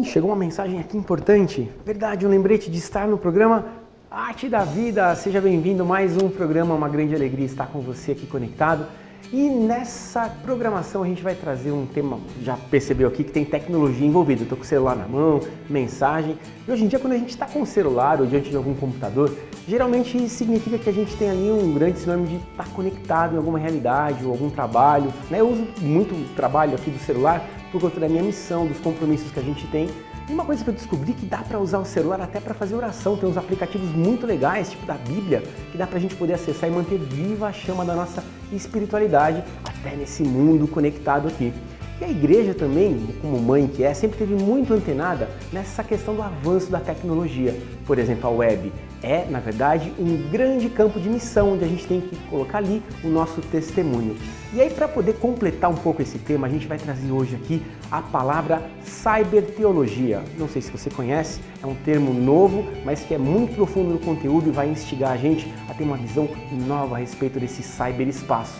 chegou uma mensagem aqui importante. Verdade, um lembrete de estar no programa Arte da Vida. Seja bem-vindo a mais um programa, uma grande alegria estar com você aqui conectado. E nessa programação a gente vai trazer um tema, já percebeu aqui que tem tecnologia envolvida. Estou com o celular na mão, mensagem. E hoje em dia, quando a gente está com o celular ou diante de algum computador, geralmente significa que a gente tem ali um grande sinônimo de estar conectado em alguma realidade ou algum trabalho. Eu uso muito o trabalho aqui do celular por conta da minha missão, dos compromissos que a gente tem. E uma coisa que eu descobri que dá para usar o celular até para fazer oração. Tem uns aplicativos muito legais, tipo da Bíblia, que dá para a gente poder acessar e manter viva a chama da nossa espiritualidade até nesse mundo conectado aqui. E a igreja também, como mãe que é, sempre teve muito antenada nessa questão do avanço da tecnologia. Por exemplo, a web é, na verdade, um grande campo de missão, onde a gente tem que colocar ali o nosso testemunho. E aí, para poder completar um pouco esse tema, a gente vai trazer hoje aqui a palavra cyberteologia. Não sei se você conhece, é um termo novo, mas que é muito profundo no conteúdo e vai instigar a gente a ter uma visão nova a respeito desse cyberespaço.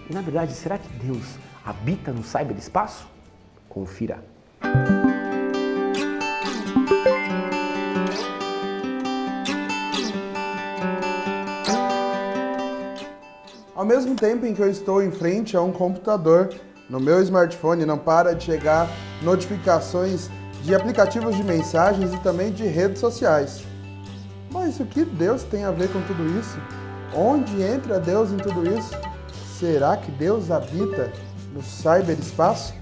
E, na verdade, será que Deus habita no cyberespaço? Confira. Ao mesmo tempo em que eu estou em frente a um computador, no meu smartphone não para de chegar notificações de aplicativos de mensagens e também de redes sociais. Mas o que Deus tem a ver com tudo isso? Onde entra Deus em tudo isso? Será que Deus habita no cyberespaço?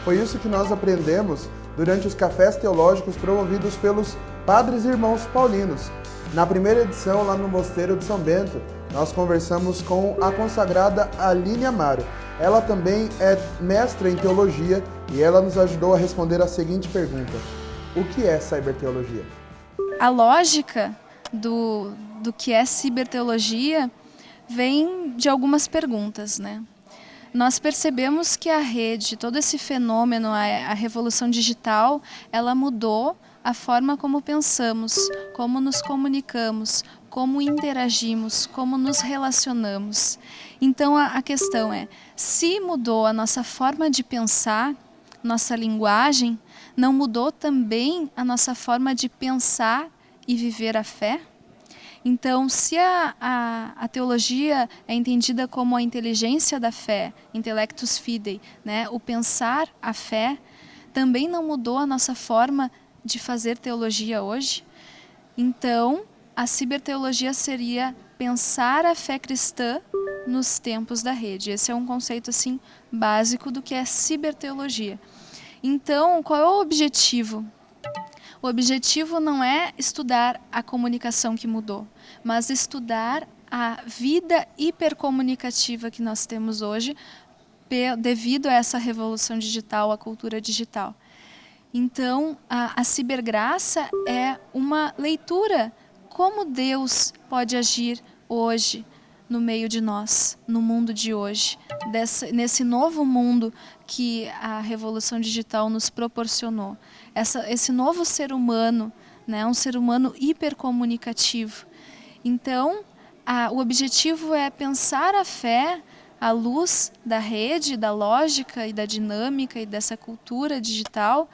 Foi isso que nós aprendemos durante os cafés teológicos promovidos pelos Padres e Irmãos Paulinos. Na primeira edição, lá no Mosteiro de São Bento, nós conversamos com a consagrada Aline Amaro. Ela também é mestra em teologia e ela nos ajudou a responder a seguinte pergunta: o que é cyberteologia? A lógica do que é ciberteologia vem de algumas perguntas, né? Nós percebemos que a rede, todo esse fenômeno, a revolução digital, ela mudou a forma como pensamos, como nos comunicamos, como interagimos, como nos relacionamos. Então a questão é, se mudou a nossa forma de pensar, nossa linguagem, não mudou também a nossa forma de pensar e viver a fé? Então, se a teologia é entendida como a inteligência da fé, intellectus fidei, né, o pensar a fé, também não mudou a nossa forma de fazer teologia hoje? Então, a ciberteologia seria pensar a fé cristã nos tempos da rede. Esse é um conceito assim básico do que é ciberteologia. Então, qual é o objetivo? O objetivo não é estudar a comunicação que mudou, mas estudar a vida hipercomunicativa que nós temos hoje devido a essa revolução digital, a cultura digital. Então, a cibergraça é uma leitura como Deus pode agir hoje no meio de nós, no mundo de hoje, nesse novo mundo que a revolução digital nos proporcionou. Esse novo ser humano, né, um ser humano hipercomunicativo. Então, o objetivo é pensar a fé à luz da rede, da lógica e da dinâmica e dessa cultura digital,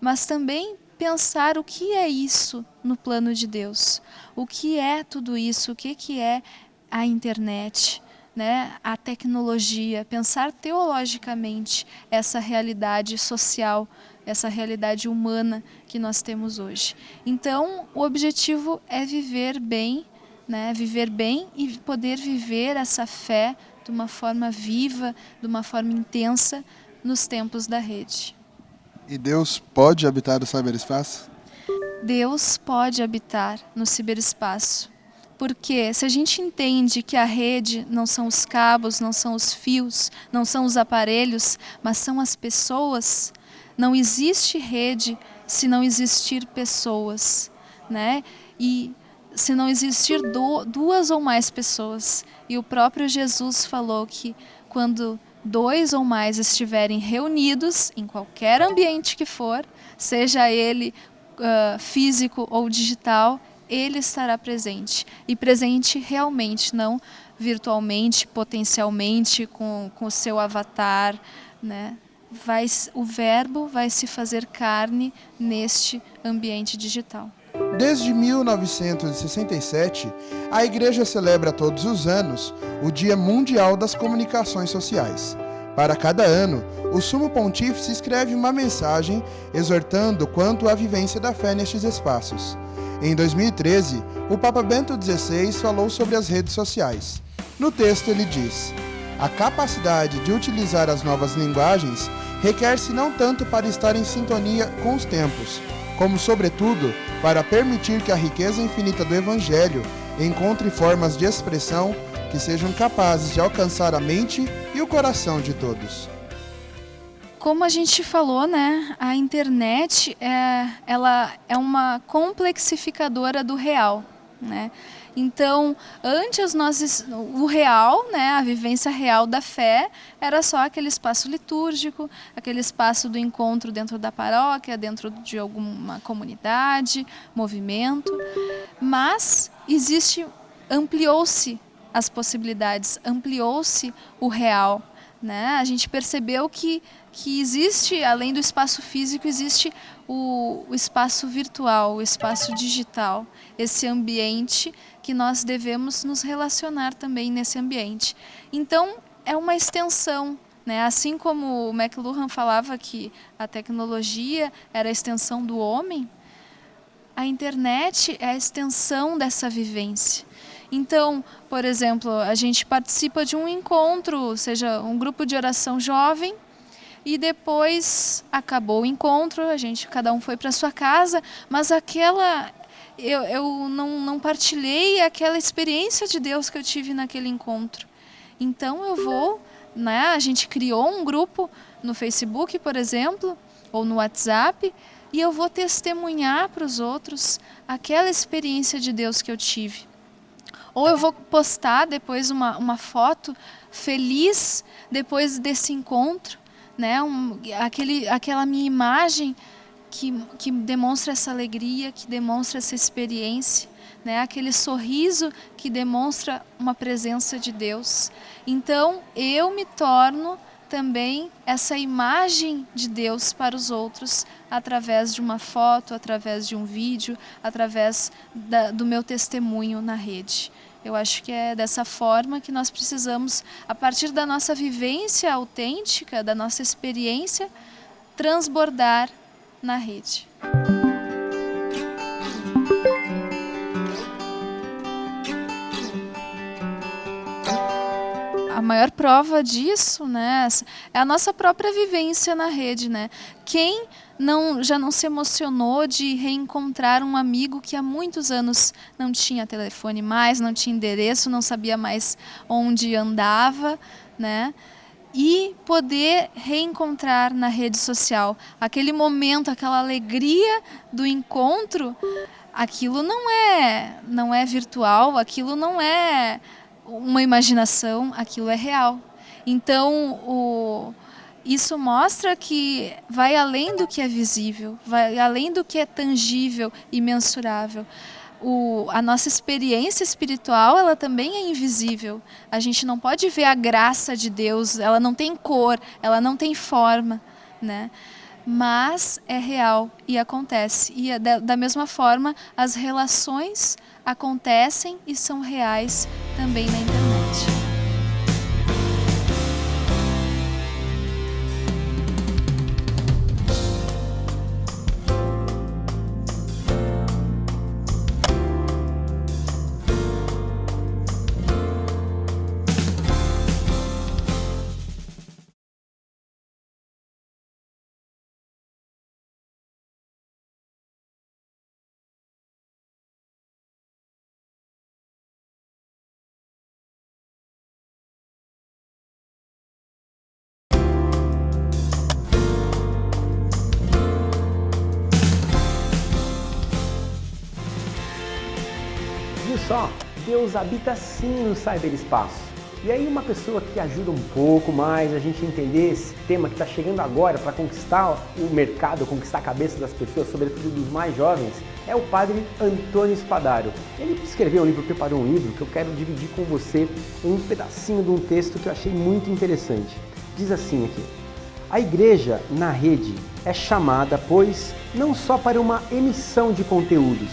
mas também pensar o que é isso no plano de Deus. O que é tudo isso? O que é a internet, né? A tecnologia, pensar teologicamente essa realidade social, essa realidade humana que nós temos hoje. Então, o objetivo é viver bem, né? Viver bem e poder viver essa fé de uma forma viva, de uma forma intensa nos tempos da rede. E Deus pode habitar o cyberespaço? Deus pode habitar no ciberespaço. Porque se a gente entende que a rede não são os cabos, não são os fios, não são os aparelhos, mas são as pessoas, não existe rede se não existir pessoas, né? E se não existir duas ou mais pessoas. E o próprio Jesus falou que quando 2 ou mais estiverem reunidos, em qualquer ambiente que for, seja ele físico ou digital, ele estará presente. E presente realmente, não virtualmente, potencialmente, com o seu avatar, né? o verbo vai se fazer carne neste ambiente digital. Desde 1967, a Igreja celebra todos os anos o Dia Mundial das Comunicações Sociais. Para cada ano, o Sumo Pontífice escreve uma mensagem exortando quanto à vivência da fé nestes espaços. Em 2013, o Papa Bento XVI falou sobre as redes sociais. No texto ele diz: a capacidade de utilizar as novas linguagens requer-se não tanto para estar em sintonia com os tempos, como, sobretudo, para permitir que a riqueza infinita do Evangelho encontre formas de expressão que sejam capazes de alcançar a mente e o coração de todos. Como a gente falou, né, a internet ela é uma complexificadora do real, né? Então, antes o real, né, a vivência real da fé, era só aquele espaço litúrgico, aquele espaço do encontro dentro da paróquia, dentro de alguma comunidade, movimento. Mas ampliou-se as possibilidades, ampliou-se o real, né? A gente percebeu que existe, além do espaço físico, existe o espaço virtual, o espaço digital, esse ambiente que nós devemos nos relacionar também nesse ambiente. Então, é uma extensão, né? Assim como o McLuhan falava que a tecnologia era a extensão do homem, a internet é a extensão dessa vivência. Então, por exemplo, a gente participa de um encontro, seja um grupo de oração jovem, e depois acabou o encontro, cada um foi para sua casa, mas eu não partilhei aquela experiência de Deus que eu tive naquele encontro. Então eu vou, né, a gente criou um grupo no Facebook, por exemplo, ou no WhatsApp, e eu vou testemunhar para os outros aquela experiência de Deus que eu tive. Ou eu vou postar depois uma foto feliz depois desse encontro, né? Aquela minha imagem que demonstra essa alegria, que demonstra essa experiência, né? Aquele sorriso que demonstra uma presença de Deus. Então, eu me torno também essa imagem de Deus para os outros, através de uma foto, através de um vídeo, através do meu testemunho na rede. Eu acho que é dessa forma que nós precisamos, a partir da nossa vivência autêntica, da nossa experiência, transbordar na rede. A maior prova disso, né, é a nossa própria vivência na rede, né? Quem já não se emocionou de reencontrar um amigo que há muitos anos não tinha telefone mais, não tinha endereço, não sabia mais onde andava, né? E poder reencontrar na rede social aquele momento, aquela alegria do encontro, aquilo não é virtual, aquilo não é uma imaginação, aquilo é real. Então, isso mostra que vai além do que é visível, vai além do que é tangível e mensurável. A nossa experiência espiritual, ela também é invisível. A gente não pode ver a graça de Deus, ela não tem cor, ela não tem forma, né? Mas é real e acontece. E da mesma forma, as relações acontecem e são reais também na internet. Viu só? Deus habita sim no cyberespaço. E aí uma pessoa que ajuda um pouco mais a gente entender esse tema que está chegando agora para conquistar o mercado, conquistar a cabeça das pessoas, sobretudo dos mais jovens, é o padre Antônio Spadaro. Ele escreveu um livro, preparou um livro que eu quero dividir com você um pedacinho de um texto que eu achei muito interessante. Diz assim aqui: A igreja na rede é chamada, pois, não só para uma emissão de conteúdos,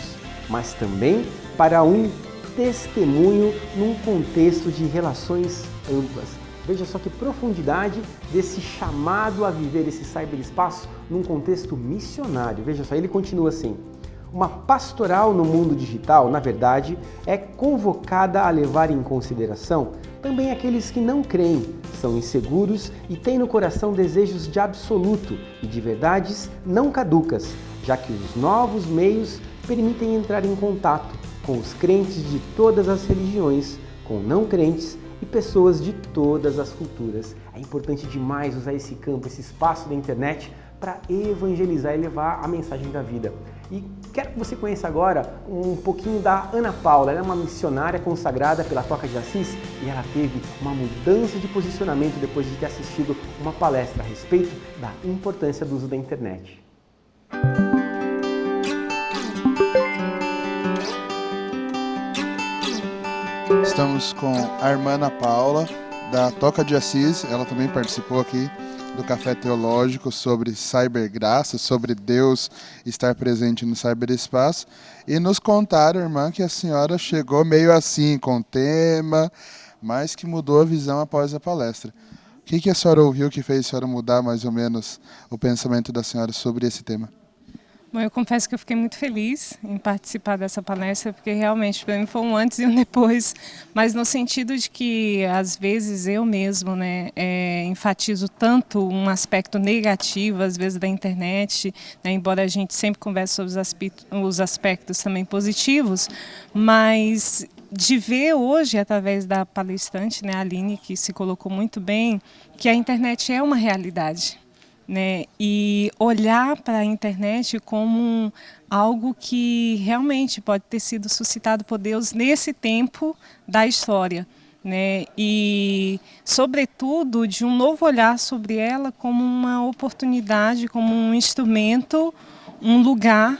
mas também para um testemunho num contexto de relações amplas. Veja só que profundidade desse chamado a viver esse cyberespaço num contexto missionário. Veja só, ele continua assim: uma pastoral no mundo digital, na verdade, é convocada a levar em consideração também aqueles que não creem, são inseguros e têm no coração desejos de absoluto e de verdades não caducas, já que os novos meios permitem entrar em contato com os crentes de todas as religiões, com não crentes e pessoas de todas as culturas. É importante demais usar esse campo, esse espaço da internet para evangelizar e levar a mensagem da vida. E quero que você conheça agora um pouquinho da Ana Paula. Ela é uma missionária consagrada pela Toca de Assis e ela teve uma mudança de posicionamento depois de ter assistido uma palestra a respeito da importância do uso da internet. Estamos com a irmã Ana Paula, da Toca de Assis. Ela também participou aqui do Café Teológico sobre cybergraça, sobre Deus estar presente no cyberespaço. E nos contaram, irmã, que a senhora chegou meio assim com o tema, mas que mudou a visão após a palestra. O que a senhora ouviu que fez a senhora mudar mais ou menos o pensamento da senhora sobre esse tema? Bom, eu confesso que eu fiquei muito feliz em participar dessa palestra, porque realmente para mim foi um antes e um depois, mas no sentido de que às vezes eu mesmo enfatizo tanto um aspecto negativo, às vezes da internet, embora a gente sempre converse sobre os aspectos também positivos, mas de ver hoje, através da palestrante, a Aline, que se colocou muito bem, que a internet é uma realidade. E olhar para a internet como algo que realmente pode ter sido suscitado por Deus nesse tempo da história. E, sobretudo, de um novo olhar sobre ela como uma oportunidade, como um instrumento, um lugar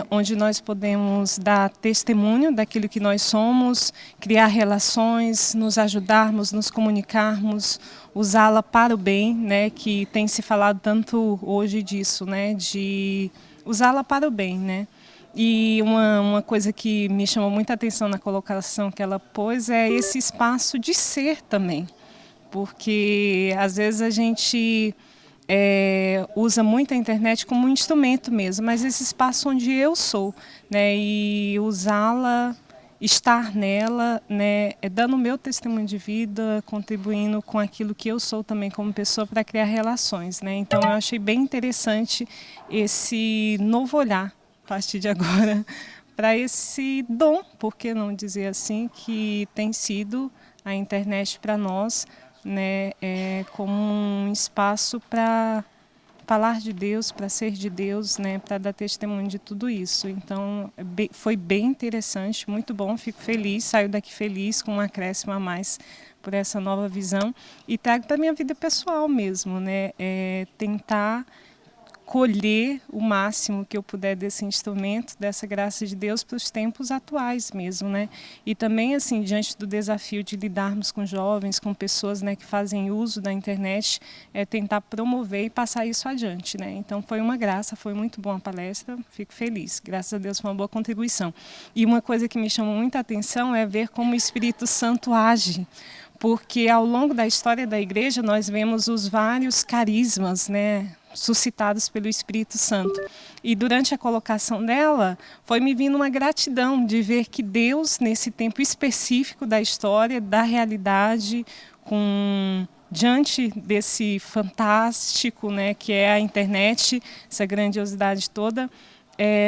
onde nós podemos dar testemunho daquilo que nós somos, criar relações, nos ajudarmos, nos comunicarmos, usá-la para o bem, que tem se falado tanto hoje disso, de usá-la para o bem. E uma coisa que me chamou muita atenção na colocação que ela pôs é esse espaço de ser também, porque às vezes a gente usa muito a internet como um instrumento mesmo, mas esse espaço onde eu sou, e usá-la, estar nela, dando o meu testemunho de vida, contribuindo com aquilo que eu sou também como pessoa para criar relações. Então eu achei bem interessante esse novo olhar, a partir de agora, para esse dom, por que não dizer assim, que tem sido a internet para nós, como um espaço para falar de Deus, para ser de Deus, para dar testemunho de tudo isso. Então, foi bem interessante, muito bom, fico feliz, saio daqui feliz, com um acréscimo a mais por essa nova visão. E trago para a minha vida pessoal mesmo, tentar colher o máximo que eu puder desse instrumento, dessa graça de Deus para os tempos atuais mesmo, E também, assim, diante do desafio de lidarmos com jovens, com pessoas, que fazem uso da internet, tentar promover e passar isso adiante, Então foi uma graça, foi muito boa a palestra, fico feliz, graças a Deus foi uma boa contribuição. E uma coisa que me chamou muita atenção é ver como o Espírito Santo age, porque ao longo da história da igreja nós vemos os vários carismas, suscitados pelo Espírito Santo. E durante a colocação dela, foi me vindo uma gratidão de ver que Deus, nesse tempo específico da história, da realidade, diante desse fantástico, que é a internet, essa grandiosidade toda,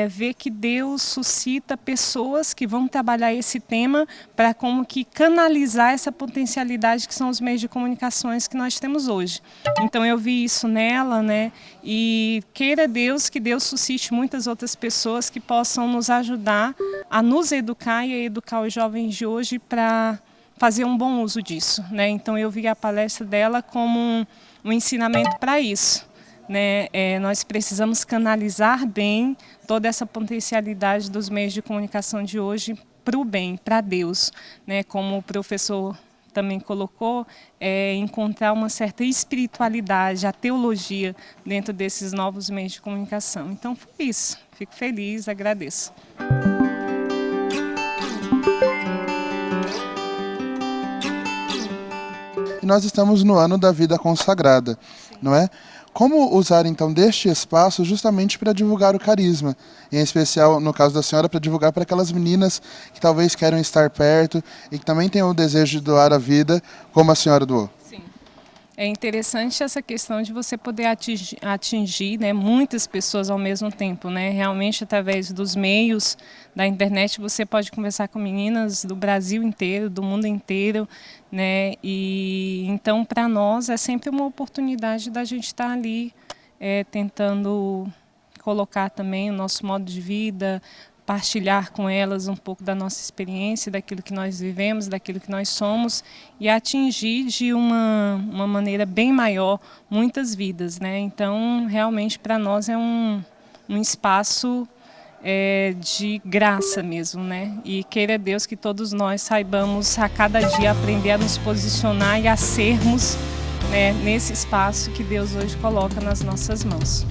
ver que Deus suscita pessoas que vão trabalhar esse tema para como que canalizar essa potencialidade que são os meios de comunicações que nós temos hoje. Então eu vi isso nela, e queira Deus que Deus suscite muitas outras pessoas que possam nos ajudar a nos educar e a educar os jovens de hoje para fazer um bom uso disso. Então eu vi a palestra dela como um ensinamento para isso. Nós precisamos canalizar bem toda essa potencialidade dos meios de comunicação de hoje para o bem, para Deus. Como o professor também colocou, é encontrar uma certa espiritualidade, a teologia dentro desses novos meios de comunicação. Então foi isso, fico feliz, agradeço. E nós estamos no ano da vida consagrada, não é? Como usar então deste espaço justamente para divulgar o carisma, em especial no caso da senhora, para divulgar para aquelas meninas que talvez queiram estar perto e que também tenham o desejo de doar a vida, como a senhora doou? Sim. É interessante essa questão de você poder atingir, né, muitas pessoas ao mesmo tempo, né? Realmente, através dos meios da internet, você pode conversar com meninas do Brasil inteiro, do mundo inteiro, né? E então, para nós, é sempre uma oportunidade da gente estar ali tentando colocar também o nosso modo de vida, partilhar com elas um pouco da nossa experiência, daquilo que nós vivemos, daquilo que nós somos e atingir de uma maneira bem maior muitas vidas, né? Então, realmente, para nós é um espaço de graça mesmo, né? E queira Deus que todos nós saibamos a cada dia aprender a nos posicionar e a sermos, né, nesse espaço que Deus hoje coloca nas nossas mãos.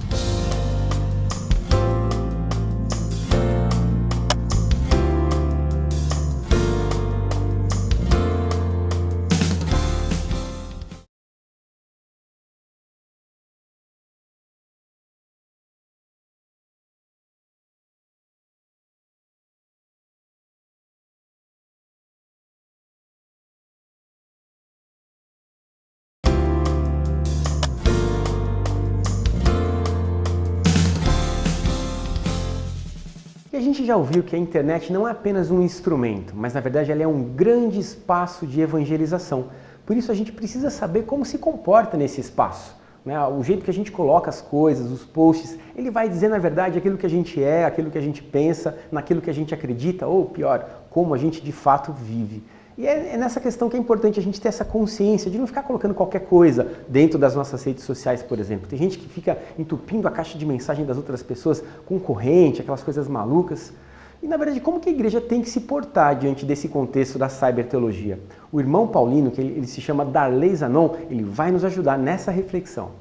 E a gente já ouviu que a internet não é apenas um instrumento, mas na verdade ela é um grande espaço de evangelização. Por isso a gente precisa saber como se comporta nesse espaço, né? O jeito que a gente coloca as coisas, os posts, ele vai dizer na verdade aquilo que a gente é, aquilo que a gente pensa, naquilo que a gente acredita, ou pior, como a gente de fato vive. E é nessa questão que é importante a gente ter essa consciência de não ficar colocando qualquer coisa dentro das nossas redes sociais, por exemplo. Tem gente que fica entupindo a caixa de mensagem das outras pessoas com corrente, aquelas coisas malucas. E, na verdade, como que a igreja tem que se portar diante desse contexto da cyberteologia? O irmão Paulino, que ele se chama Darley Zanon, ele vai nos ajudar nessa reflexão.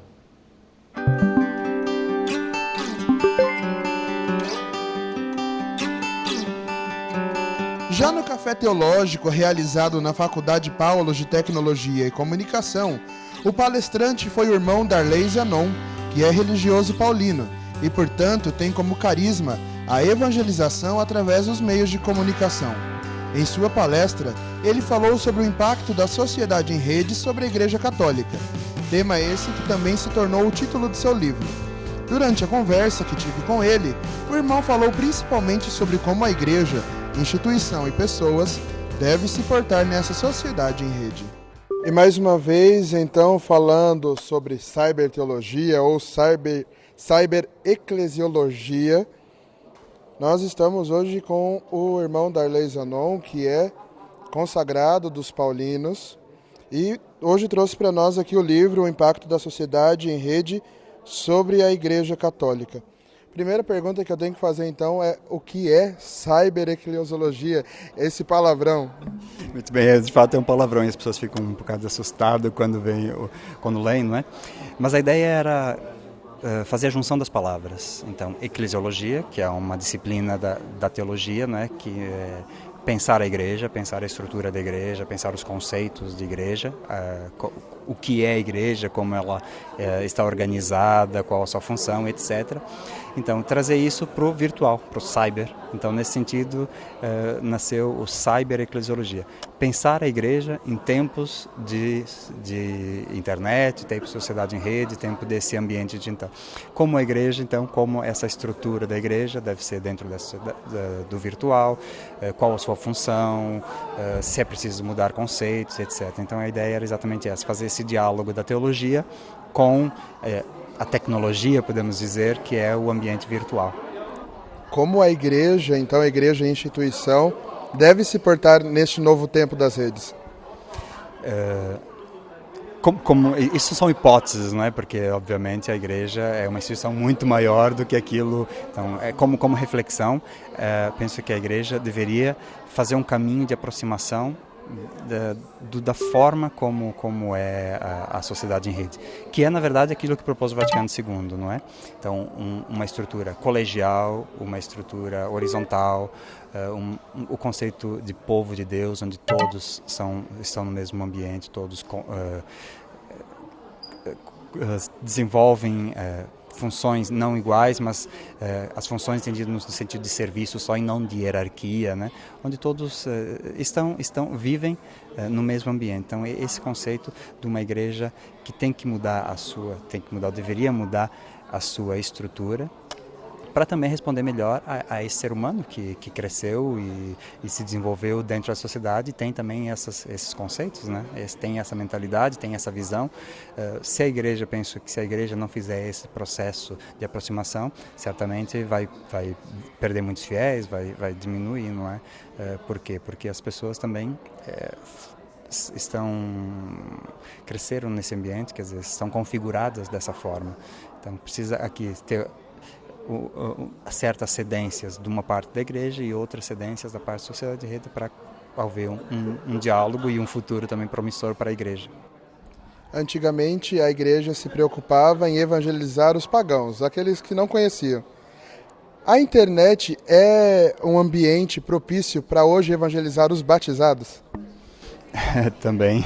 Já no café teológico realizado na Faculdade Paulo de Tecnologia e Comunicação, o palestrante foi o irmão Darley Zanon, que é religioso paulino e, portanto, tem como carisma a evangelização através dos meios de comunicação. Em sua palestra, ele falou sobre o impacto da sociedade em rede sobre a Igreja Católica, tema esse que também se tornou o título de seu livro. Durante a conversa que tive com ele, o irmão falou principalmente sobre como a Igreja, instituição e pessoas deve se portar nessa sociedade em rede. E mais uma vez, então, falando sobre cyberteologia ou cybereclesiologia, nós estamos hoje com o irmão Darley Zanon, que é consagrado dos paulinos, e hoje trouxe para nós aqui o livro O Impacto da Sociedade em Rede sobre a Igreja Católica. Primeira pergunta que eu tenho que fazer então é o que é cybereclesiologia, esse palavrão? Muito bem, de fato é um palavrão e as pessoas ficam um bocado assustadas quando leem, não é? Mas a ideia era fazer a junção das palavras. Então, eclesiologia, que é uma disciplina da teologia, não é? Que é pensar a igreja, pensar a estrutura da igreja, pensar os conceitos de igreja, o que é a igreja, como ela está organizada, qual a sua função, etc. Então, trazer isso para o virtual, para o cyber. Então, nesse sentido, nasceu o cybereclesiologia. Pensar a igreja em tempos de internet, tempo de sociedade em rede, tempo desse ambiente digital. Como a igreja, então, como essa estrutura da igreja deve ser dentro do virtual, qual a sua função, se é preciso mudar conceitos, etc. Então, a ideia era exatamente essa, fazer esse diálogo da teologia com a tecnologia, podemos dizer, que é o ambiente virtual. Como a igreja, então a igreja é instituição, deve se portar neste novo tempo das redes? Isso são hipóteses, não é? Porque, obviamente, a igreja é uma instituição muito maior do que aquilo. Então, como reflexão, penso que a igreja deveria fazer um caminho de aproximação da forma como é a sociedade em rede, que é, na verdade, aquilo que propôs o Vaticano II, não é? Então, uma estrutura colegial, uma estrutura horizontal, o conceito de povo de Deus, onde todos estão no mesmo ambiente, todos desenvolvem funções não iguais, mas as funções entendidas no sentido de serviço só e não de hierarquia, né? Onde todos vivem no mesmo ambiente. Então, esse conceito de uma igreja que deveria mudar a sua estrutura, para também responder melhor a esse ser humano que cresceu e se desenvolveu dentro da sociedade, e tem também esses conceitos, né? Tem essa mentalidade, tem essa visão. Penso que se a igreja não fizer esse processo de aproximação, certamente vai perder muitos fiéis, vai diminuir, não é? Por quê? Porque as pessoas também cresceram nesse ambiente, quer dizer, estão configuradas dessa forma. Então precisa aqui ter certas cedências de uma parte da igreja e outras cedências da parte da sociedade de rede para haver um diálogo e um futuro também promissor para a igreja. Antigamente, a igreja se preocupava em evangelizar os pagãos, aqueles que não conheciam. A internet é um ambiente propício para hoje evangelizar os batizados? Também,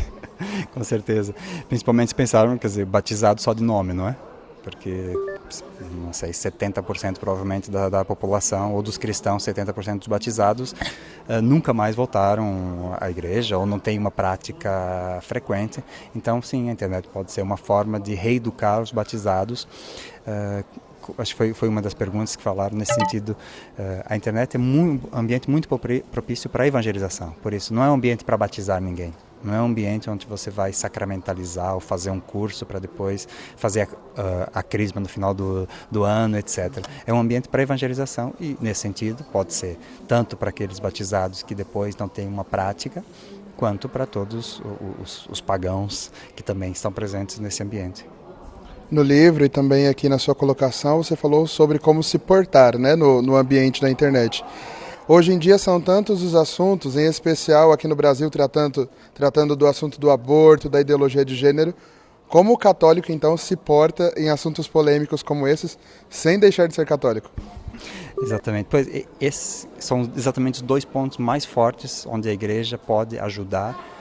com certeza. Principalmente se pensaram, quer dizer, batizado só de nome, não é? Porque, não sei, 70% provavelmente da população, ou dos cristãos, 70% dos batizados, nunca mais voltaram à igreja, ou não tem uma prática frequente. Então, sim, a internet pode ser uma forma de reeducar os batizados. Acho que foi uma das perguntas que falaram nesse sentido. A internet é um ambiente muito propício para a evangelização, por isso não é um ambiente para batizar ninguém. Não é um ambiente onde você vai sacramentalizar ou fazer um curso para depois fazer a crisma no final do ano, etc. É um ambiente para evangelização e, nesse sentido, pode ser tanto para aqueles batizados que depois não têm uma prática, quanto para todos os pagãos que também estão presentes nesse ambiente. No livro e também aqui na sua colocação, você falou sobre como se portar, né, no ambiente da internet. Hoje em dia são tantos os assuntos, em especial aqui no Brasil, tratando do assunto do aborto, da ideologia de gênero. Como o católico, então, se porta em assuntos polêmicos como esses, sem deixar de ser católico? Exatamente. Pois, esses são exatamente os dois pontos mais fortes onde a igreja pode ajudar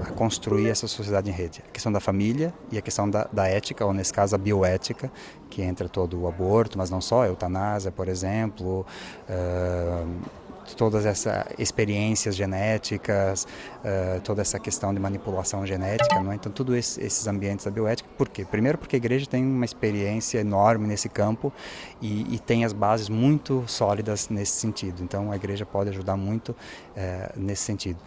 a construir essa sociedade em rede. A questão da família e a questão da ética, ou nesse caso a bioética, que entra todo o aborto, mas não só, a eutanásia, por exemplo, todas essas experiências genéticas, toda essa questão de manipulação genética, não é? Então, todos esses ambientes da bioética. Por quê? Primeiro porque a igreja tem uma experiência enorme nesse campo e tem as bases muito sólidas nesse sentido. Então, a igreja pode ajudar muito nesse sentido.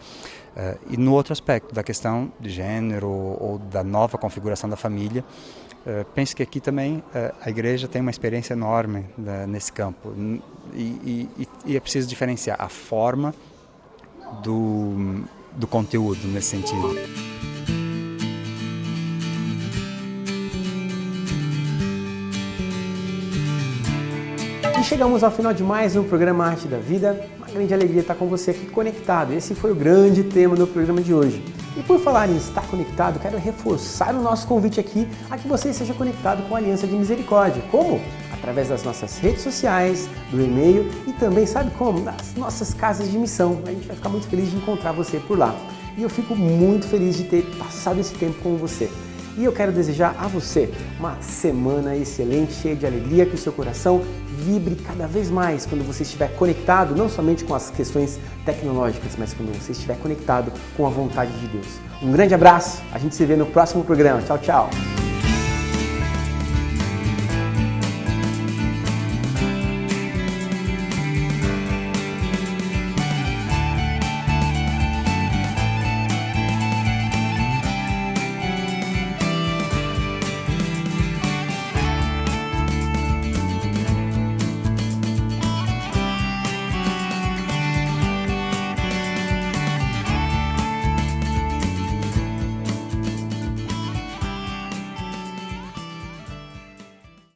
E no outro aspecto, da questão de gênero ou da nova configuração da família, penso que aqui também a igreja tem uma experiência enorme nesse campo e é preciso diferenciar a forma do conteúdo nesse sentido. E chegamos ao final de mais um programa Arte da Vida. Uma grande alegria estar com você aqui conectado. Esse foi o grande tema do programa de hoje. E por falar em estar conectado, quero reforçar o nosso convite aqui a que você esteja conectado com a Aliança de Misericórdia. Como? Através das nossas redes sociais, do e-mail e também, sabe como? Das nossas casas de missão. A gente vai ficar muito feliz de encontrar você por lá. E eu fico muito feliz de ter passado esse tempo com você. E eu quero desejar a você uma semana excelente, cheia de alegria, que o seu coração vibre cada vez mais quando você estiver conectado, não somente com as questões tecnológicas, mas quando você estiver conectado com a vontade de Deus. Um grande abraço, a gente se vê no próximo programa. Tchau, tchau!